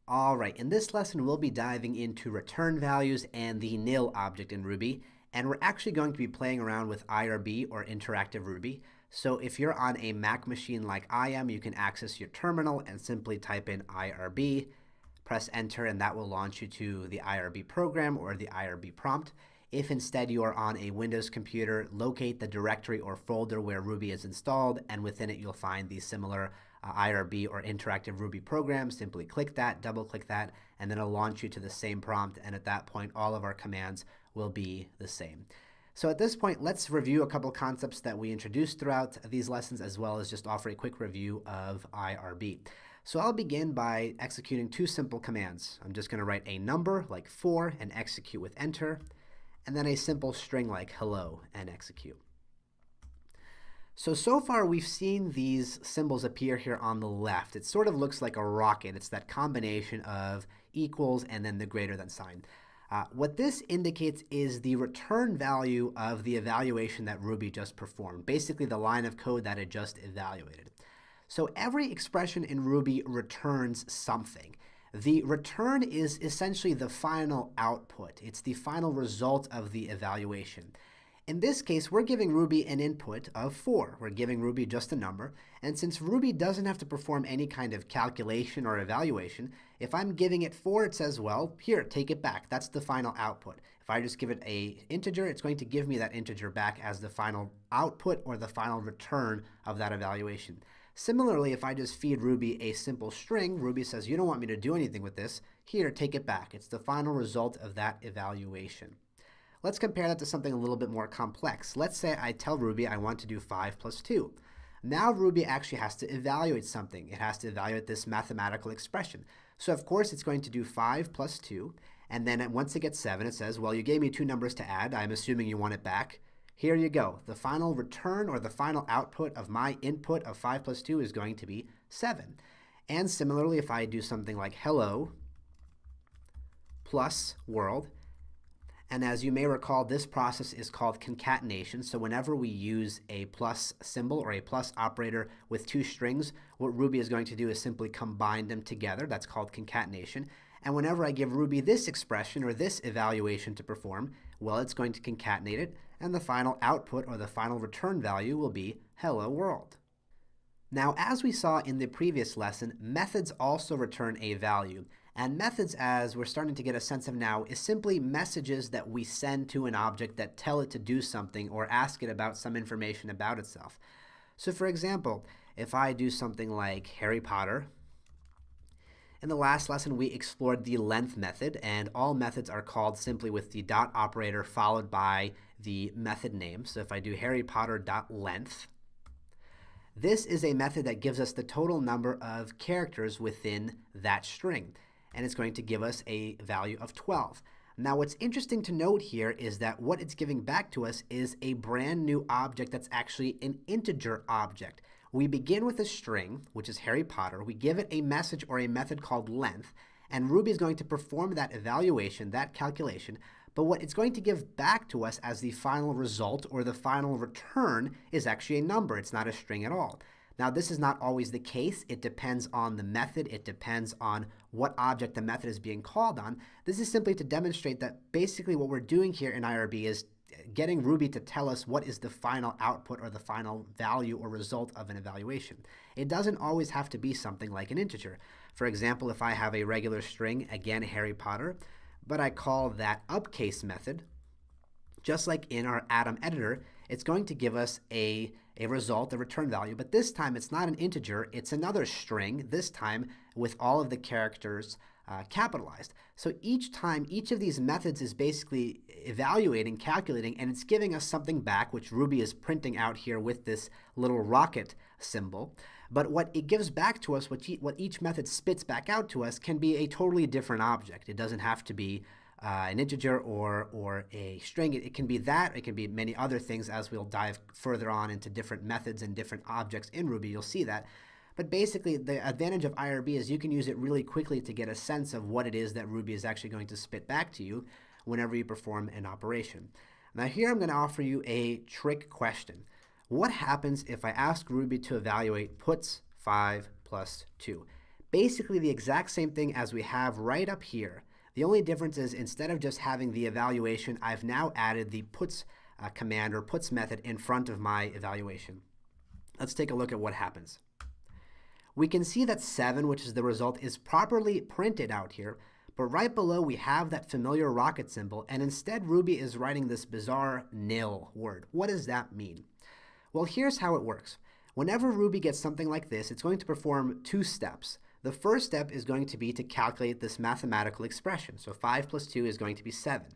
All right, in this lesson, we'll be diving into return values and the nil object in Ruby, and we're actually going to be playing around with IRB or interactive Ruby. So if you're on a Mac machine like I am, you can access your terminal and simply type in IRB, press enter, and that will launch you to the IRB program or the IRB prompt. If instead you are on a Windows computer, locate the directory or folder where Ruby is installed, and within it you'll find the similar IRB or interactive Ruby program. Simply click that, double click that, and then it'll launch you to the same prompt, and at that point all of our commands will be the same. So at this point, let's review a couple concepts that we introduced throughout these lessons, as well as just offer a quick review of IRB. So I'll begin by executing two simple commands. I'm just going to write a number like 4 and execute with enter, and then a simple string like hello and execute. So far we've seen these symbols appear here on the left. It sort of looks like a rocket. It's that combination of equals and then the greater than sign. What this indicates is the return value of the evaluation that Ruby just performed, basically the line of code that it just evaluated. So every expression in Ruby returns something. The return is essentially the final output. It's the final result of the evaluation. In this case, we're giving Ruby an input of 4. We're giving Ruby just a number. And since Ruby doesn't have to perform any kind of calculation or evaluation, if I'm giving it 4, it says, well, here, take it back. That's the final output. If I just give it an integer, it's going to give me that integer back as the final output or the final return of that evaluation. Similarly, if I just feed Ruby a simple string, Ruby says, you don't want me to do anything with this. Here, take it back. It's the final result of that evaluation. Let's compare that to something a little bit more complex. Let's say I tell Ruby I want to do 5 plus 2. Now Ruby actually has to evaluate something. It has to evaluate this mathematical expression. So of course it's going to do 5 plus 2, and then once it gets 7, it says, well, you gave me 2 numbers to add. I'm assuming you want it back. Here you go. The final return or the final output of my input of 5 plus 2 is going to be 7. And similarly, if I do something like hello plus world, and as you may recall, this process is called concatenation. So whenever we use a plus symbol or a plus operator with 2 strings, what Ruby is going to do is simply combine them together. That's called concatenation. And whenever I give Ruby this expression or this evaluation to perform, well, it's going to concatenate it, and the final output or the final return value will be hello world. Now, as we saw in the previous lesson, methods also return a value. And methods, as we're starting to get a sense of now, is simply messages that we send to an object that tell it to do something or ask it about some information about itself. So for example, if I do something like Harry Potter, in the last lesson we explored the length method, and all methods are called simply with the dot operator followed by the method name. So if I do Harry Potter dot length, this is a method that gives us the total number of characters within that string, and it's going to give us a value of 12. Now what's interesting to note here is that what it's giving back to us is a brand new object that's actually an integer object. We begin with a string, which is Harry Potter. We give it a message or a method called length, and Ruby is going to perform that evaluation, that calculation, but what it's going to give back to us as the final result or the final return is actually a number. It's not a string at all. Now, this is not always the case. It depends on the method. It depends on what object the method is being called on. This is simply to demonstrate that basically what we're doing here in IRB is getting Ruby to tell us what is the final output or the final value or result of an evaluation. It doesn't always have to be something like an integer. For example, if I have a regular string, again, Harry Potter, but I call that upcase method, just like in our Atom editor, it's going to give us a result, a return value, but this time it's not an integer, it's another string, this time with all of the characters capitalized. So each time, each of these methods is basically evaluating, calculating, and it's giving us something back, which Ruby is printing out here with this little rocket symbol. But what it gives back to us, what each method spits back out to us, can be a totally different object. It doesn't have to be an integer or a string. It can be that. It can be many other things. As we'll dive further on into different methods and different objects in Ruby, you'll see that. But basically, the advantage of IRB is you can use it really quickly to get a sense of what it is that Ruby is actually going to spit back to you whenever you perform an operation. Now here I'm going to offer you a trick question. What happens if I ask Ruby to evaluate puts 5 plus 2? basically the exact same thing as we have right up here. The only difference is instead of just having the evaluation, I've now added the puts command or puts method in front of my evaluation. Let's take a look at what happens. We can see that 7, which is the result, is properly printed out here, but right below we have that familiar rocket symbol, and instead Ruby is writing this bizarre nil word. What does that mean? Well, here's how it works. Whenever Ruby gets something like this, it's going to perform 2 steps. The first step is going to be to calculate this mathematical expression. So 5 plus 2 is going to be 7.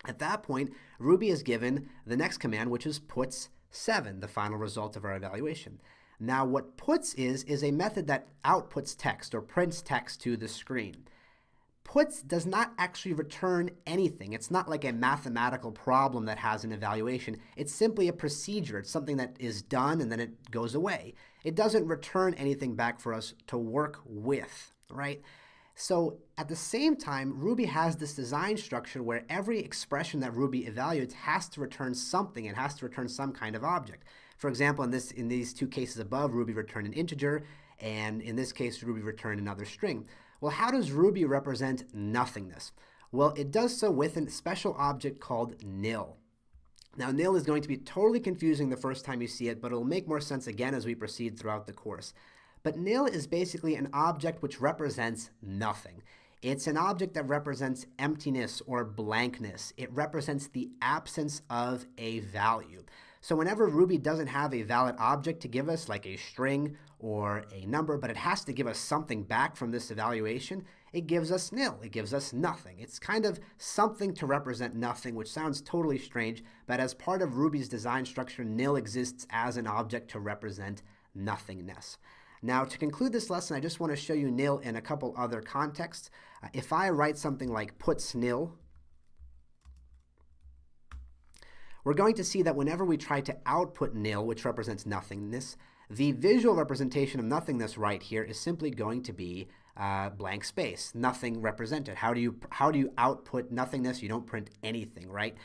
At that point, Ruby is given the next command, which is puts 7, the final result of our evaluation. Now, what puts is a method that outputs text or prints text to the screen. Puts does not actually return anything. It's not like a mathematical problem that has an evaluation. It's simply a procedure. It's something that is done and then it goes away. It doesn't return anything back for us to work with, right? So at the same time, Ruby has this design structure where every expression that Ruby evaluates has to return something. It has to return some kind of object. For example, in these 2 cases above, Ruby returned an integer, and in this case, Ruby returned another string. Well, how does Ruby represent nothingness? Well, it does so with a special object called nil. Now, nil is going to be totally confusing the first time you see it, but it'll make more sense again as we proceed throughout the course. But nil is basically an object which represents nothing. It's an object that represents emptiness or blankness. It represents the absence of a value. So whenever Ruby doesn't have a valid object to give us, like a string or a number, but it has to give us something back from this evaluation, it gives us nil. It gives us nothing. It's kind of something to represent nothing, which sounds totally strange, but as part of Ruby's design structure, nil exists as an object to represent nothingness. Now, to conclude this lesson, I just want to show you nil in a couple other contexts. If I write something like puts nil, we're going to see that whenever we try to output nil, which represents nothingness, the visual representation of nothingness right here is simply going to be blank space, nothing represented. How do you output nothingness? You don't print anything, right?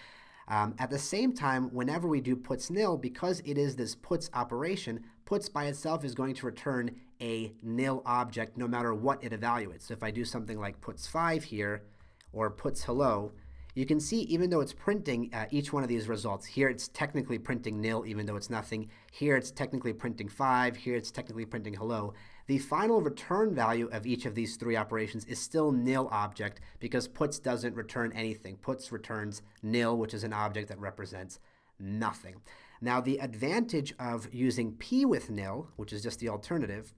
At the same time, whenever we do puts nil, because it is this puts operation, puts by itself is going to return a nil object no matter what it evaluates. So if I do something like puts 5 here or puts hello, you can see even though it's printing each one of these results, here it's technically printing nil even though it's nothing, here it's technically printing 5, here it's technically printing hello. The final return value of each of these 3 operations is still nil object because puts doesn't return anything. Puts returns nil, which is an object that represents nothing. Now the advantage of using p with nil, which is just the alternative,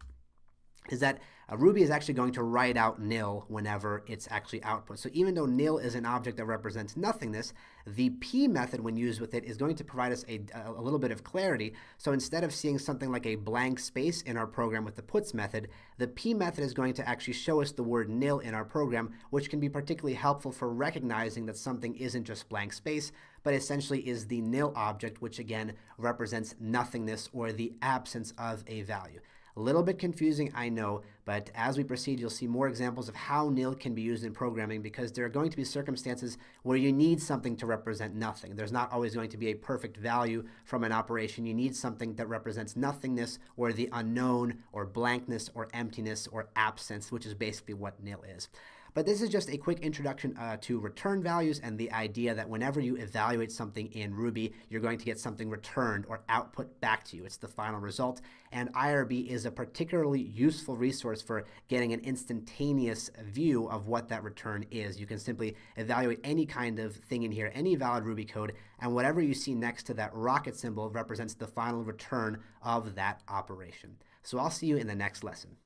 is that Ruby is actually going to write out nil whenever it's actually output. So even though nil is an object that represents nothingness, the p method when used with it is going to provide us a little bit of clarity. So instead of seeing something like a blank space in our program with the puts method, the p method is going to actually show us the word nil in our program, which can be particularly helpful for recognizing that something isn't just blank space, but essentially is the nil object, which again represents nothingness or the absence of a value. A little bit confusing, I know, but as we proceed, you'll see more examples of how nil can be used in programming because there are going to be circumstances where you need something to represent nothing. There's not always going to be a perfect value from an operation. You need something that represents nothingness or the unknown or blankness or emptiness or absence, which is basically what nil is. But this is just a quick introduction to return values and the idea that whenever you evaluate something in Ruby, you're going to get something returned or output back to you. It's the final result. And IRB is a particularly useful resource for getting an instantaneous view of what that return is. You can simply evaluate any kind of thing in here, any valid Ruby code, and whatever you see next to that rocket symbol represents the final return of that operation. So I'll see you in the next lesson.